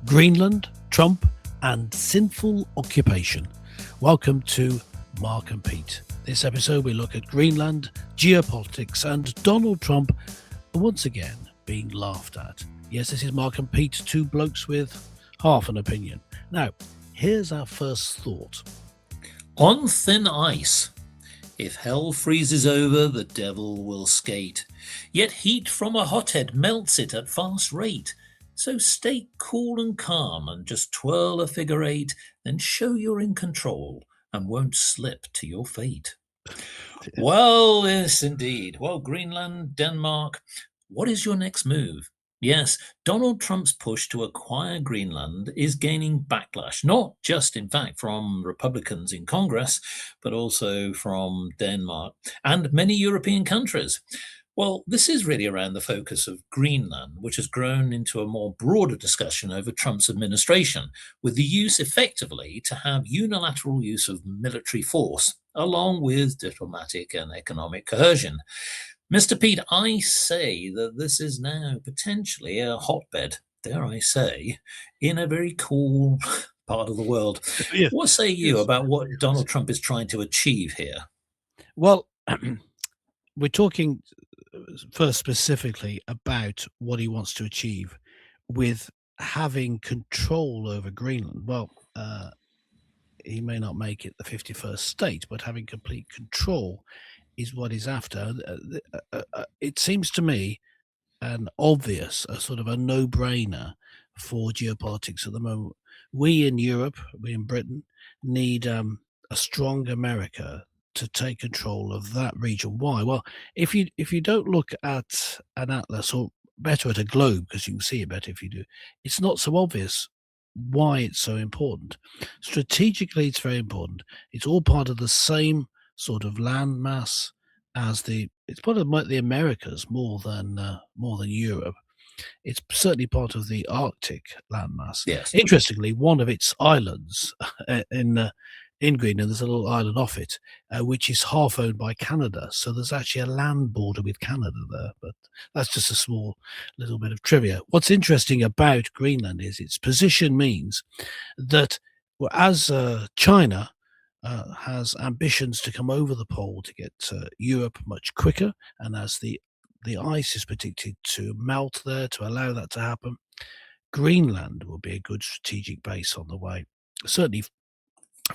Greenland, Trump, and sinful occupation. Welcome to Mark and Pete. This episode we look at Greenland, geopolitics, and Donald Trump once again being laughed at. Yes, this is Mark and Pete, two blokes with half an opinion. Now, here's our first thought. On thin ice. If hell freezes over, the devil will skate. Yet heat from a hothead melts it at fast rate. So stay cool and calm and just twirl a figure eight, then show you're in control and won't slip to your fate. Well, yes, indeed. Well, Greenland, Denmark, what is your next move? Yes, Donald Trump's push to acquire Greenland is gaining backlash, not just, in fact, from Republicans in Congress, but also from Denmark and many European countries. Well, this is really around the focus of Greenland, which has grown into a more broader discussion over Trump's administration, with the use effectively to have unilateral use of military force, along with diplomatic and economic coercion. Mr. Pete, I say that this is now potentially a hotbed, dare I say, in a very cool part of the world. Yes. What say you about what Donald Trump is trying to achieve here? Well, we're talking first specifically about what he wants to achieve with having control over Greenland. Well, he may not make it the 51st state, but having complete control is what he's after. It seems to me an obvious, a sort of a no-brainer for geopolitics at the moment. We in Europe, we in Britain, need a strong America to take control of that region. Why? Well, if you don't look at an atlas, or better at a globe, because you can see it better if you do, it's not so obvious why it's so important. Strategically, it's very important. It's all part of the same sort of land mass as it's part of the Americas more than Europe. It's certainly part of the Arctic landmass. Yes. Interestingly, one of its islands in Greenland, there's a little island off it, which is half owned by Canada. So there's actually a land border with Canada there. But that's just a small little bit of trivia. What's interesting about Greenland is its position means that, well, as China has ambitions to come over the pole to get Europe much quicker, and as the ice is predicted to melt there to allow that to happen, Greenland will be a good strategic base on the way. Certainly,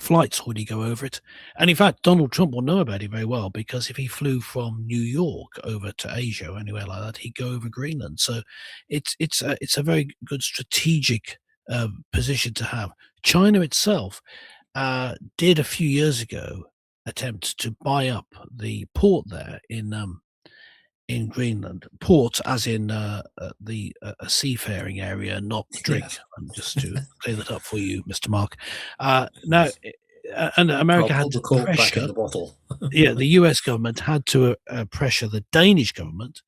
flights already go over it, and in fact, Donald Trump will know about it very well, because if he flew from New York over to Asia or anywhere like that, he'd go over Greenland. So it's a very good strategic position to have. China itself did a few years ago attempt to buy up the port there in Greenland. Port as in a seafaring area, not drink. Yes. Just to clear that up for you, Mr. Mark. Now, and America I'll had put the to cork back in pressure. the bottle. Yeah, the US government had to pressure the Danish government,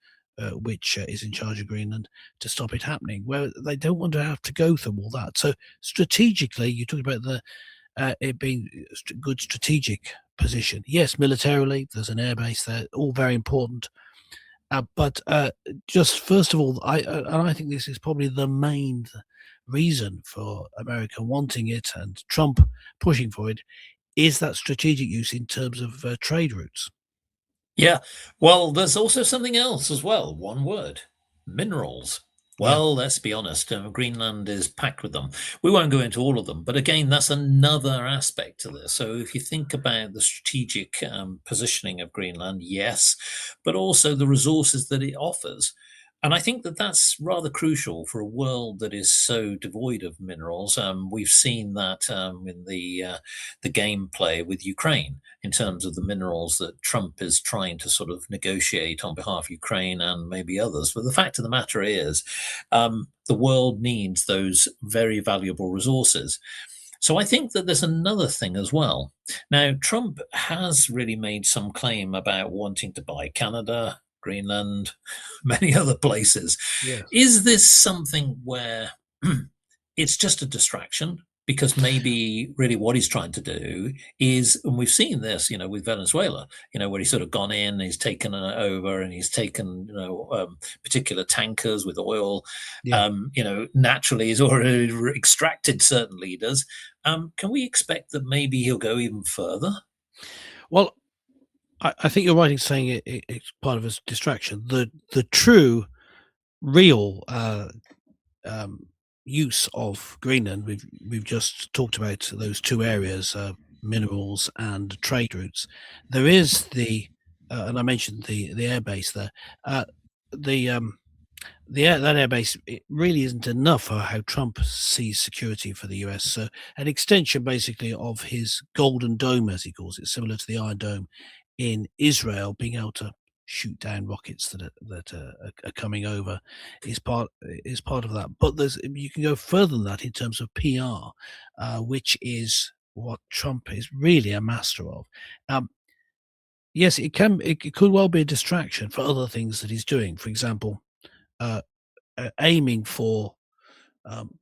which is in charge of Greenland, to stop it happening. Where they don't want to have to go through all that. So strategically, you talk about it being a good strategic position. Yes, militarily, there's an airbase there, all very important. But just first of all, I think this is probably the main reason for America wanting it and Trump pushing for it, is that strategic use in terms of trade routes. Yeah, well, there's also something else as well. One word: minerals. Well, let's be honest, Greenland is packed with them. We won't go into all of them, but again, that's another aspect to this. So if you think about the strategic positioning of Greenland, yes, but also the resources that it offers. And I think that that's rather crucial for a world that is so devoid of minerals. We've seen that in the gameplay with Ukraine, in terms of the minerals that Trump is trying to sort of negotiate on behalf of Ukraine and maybe others. But the fact of the matter is, the world needs those very valuable resources. So I think that there's another thing as well. Now, Trump has really made some claim about wanting to buy Canada, Greenland, many other places. Yes. Is this something where it's just a distraction? because maybe really what he's trying to do is, and we've seen this, with Venezuela, where he's sort of gone in, he's taken over, and he's taken, particular tankers with oil. Yeah. Naturally, he's already extracted certain leaders. Can we expect that maybe he'll go even further? Well, I think you're right in saying it's part of his distraction. The true, real use of Greenland, we've just talked about those two areas, minerals and trade routes. There is and I mentioned the air base there. The that air base, it really isn't enough for how Trump sees security for the US. So an extension, basically, of his Golden Dome, as he calls it, similar to the Iron Dome in Israel, being able to shoot down rockets that are coming over, is part of that. But you can go further than that in terms of PR, which is what Trump is really a master of. Yes, it could well be a distraction for other things that he's doing. For example, uh, aiming for um,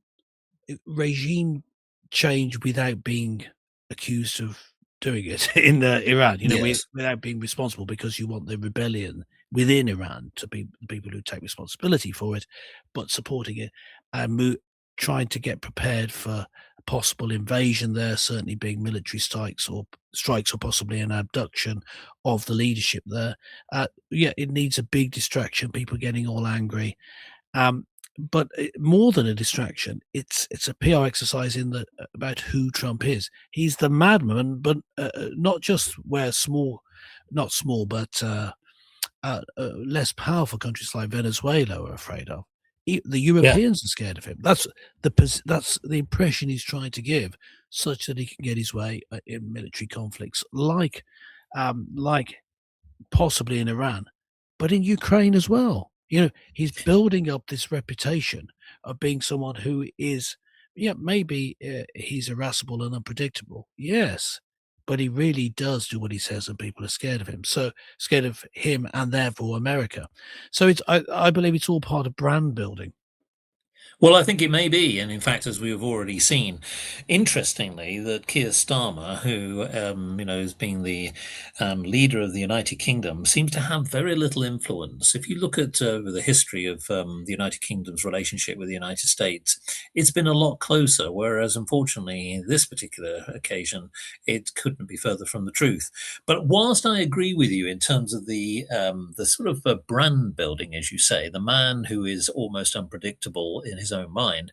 regime change without being accused of doing it in Iran. Yes. Without being responsible, because you want the rebellion within Iran to be the people who take responsibility for it, but supporting it and trying to get prepared for a possible invasion there. Certainly, being military strikes, or possibly an abduction of the leadership there. Yeah, it needs a big distraction. People getting all angry. Um, but more than a distraction, it's a PR exercise about who Trump is. He's the madman, but not just where not small, but less powerful countries like Venezuela are afraid of. The Yeah. Europeans are scared of him. That's the impression he's trying to give, such that he can get his way in military conflicts, like possibly in Iran, but in Ukraine as well. He's building up this reputation of being someone who is, yeah, maybe he's irascible and unpredictable. Yes, but he really does do what he says, and people are scared of him. So scared of him, and therefore America. So I believe it's all part of brand building. Well, I think it may be, and in fact, as we have already seen, interestingly, that Keir Starmer, who has been the leader of the United Kingdom, seems to have very little influence. If you look at the history of the United Kingdom's relationship with the United States, it's been a lot closer. Whereas, unfortunately, this particular occasion, it couldn't be further from the truth. But whilst I agree with you in terms of the sort of brand building, as you say, the man who is almost unpredictable in his own mind,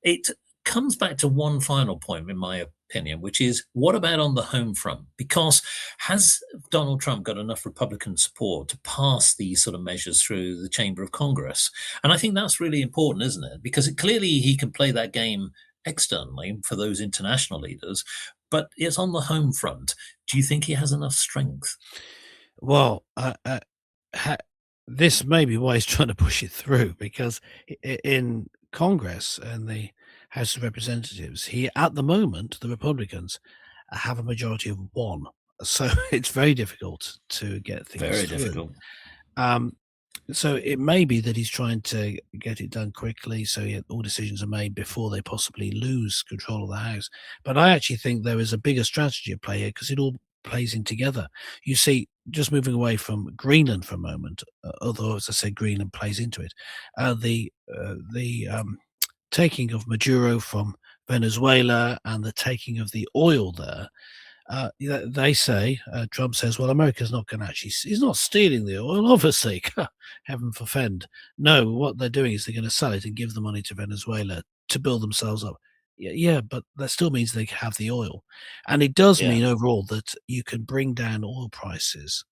it comes back to one final point, in my opinion, which is what about on the home front? Because has Donald Trump got enough Republican support to pass these sort of measures through the Chamber of Congress? And I think that's really important, isn't it? Because clearly he can play that game externally for those international leaders, but it's on the home front. Do you think he has enough strength? Well, ha- this may be why he's trying to push it through, because in Congress and the House of Representatives, at the moment, the Republicans have a majority of one. So it's very difficult to get things Very through. difficult. Um, so it may be that he's trying to get it done quickly, so all decisions are made before they possibly lose control of the House. But I actually think there is a bigger strategy at play here, because it all plays in together. You see, just moving away from Greenland for a moment, although, as I said, Greenland plays into it, the taking of Maduro from Venezuela and the taking of the oil there. They say, Trump says, well, America's not going to he's not stealing the oil, obviously. Heaven forfend. No, what they're doing is they're going to sell it and give the money to Venezuela to build themselves up. Yeah, but that still means they have the oil. And it does Yeah. mean overall that you can bring down oil prices,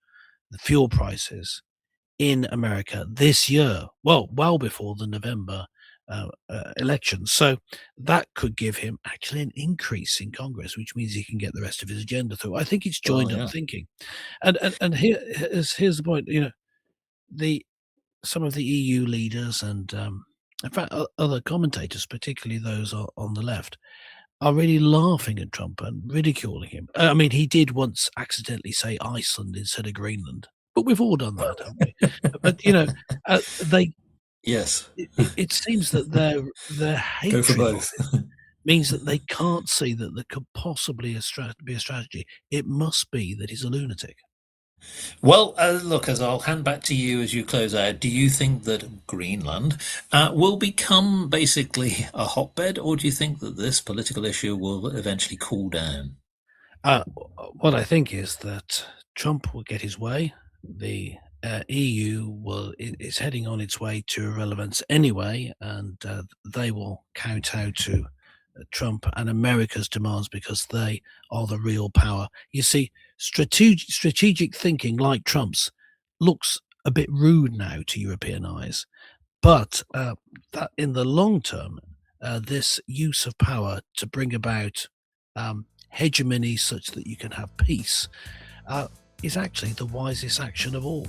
the fuel prices, in America this year, well before the November election. So that could give him actually an increase in Congress, which means he can get the rest of his agenda through. I think it's Well, joined up yeah. thinking. And here's the point. The some of the EU leaders and in fact other commentators, particularly those on the left, are really laughing at Trump and ridiculing him. I mean, he did once accidentally say Iceland instead of Greenland, but we've all done that, haven't we? But they Yes. it seems that their Go for hatred of both. means that they can't see that there could possibly be a strategy. It must be that he's a lunatic. Well, look, as I'll hand back to you as you close out, do you think that Greenland will become basically a hotbed, or do you think that this political issue will eventually cool down? Uh, what I think is that Trump will get his way. The EU is heading on its way to irrelevance anyway, and they will kowtow to Trump and America's demands because they are the real power. You see, strategic thinking like Trump's looks a bit rude now to European eyes, but that in the long term, this use of power to bring about hegemony such that you can have peace uh, is actually the wisest action of all.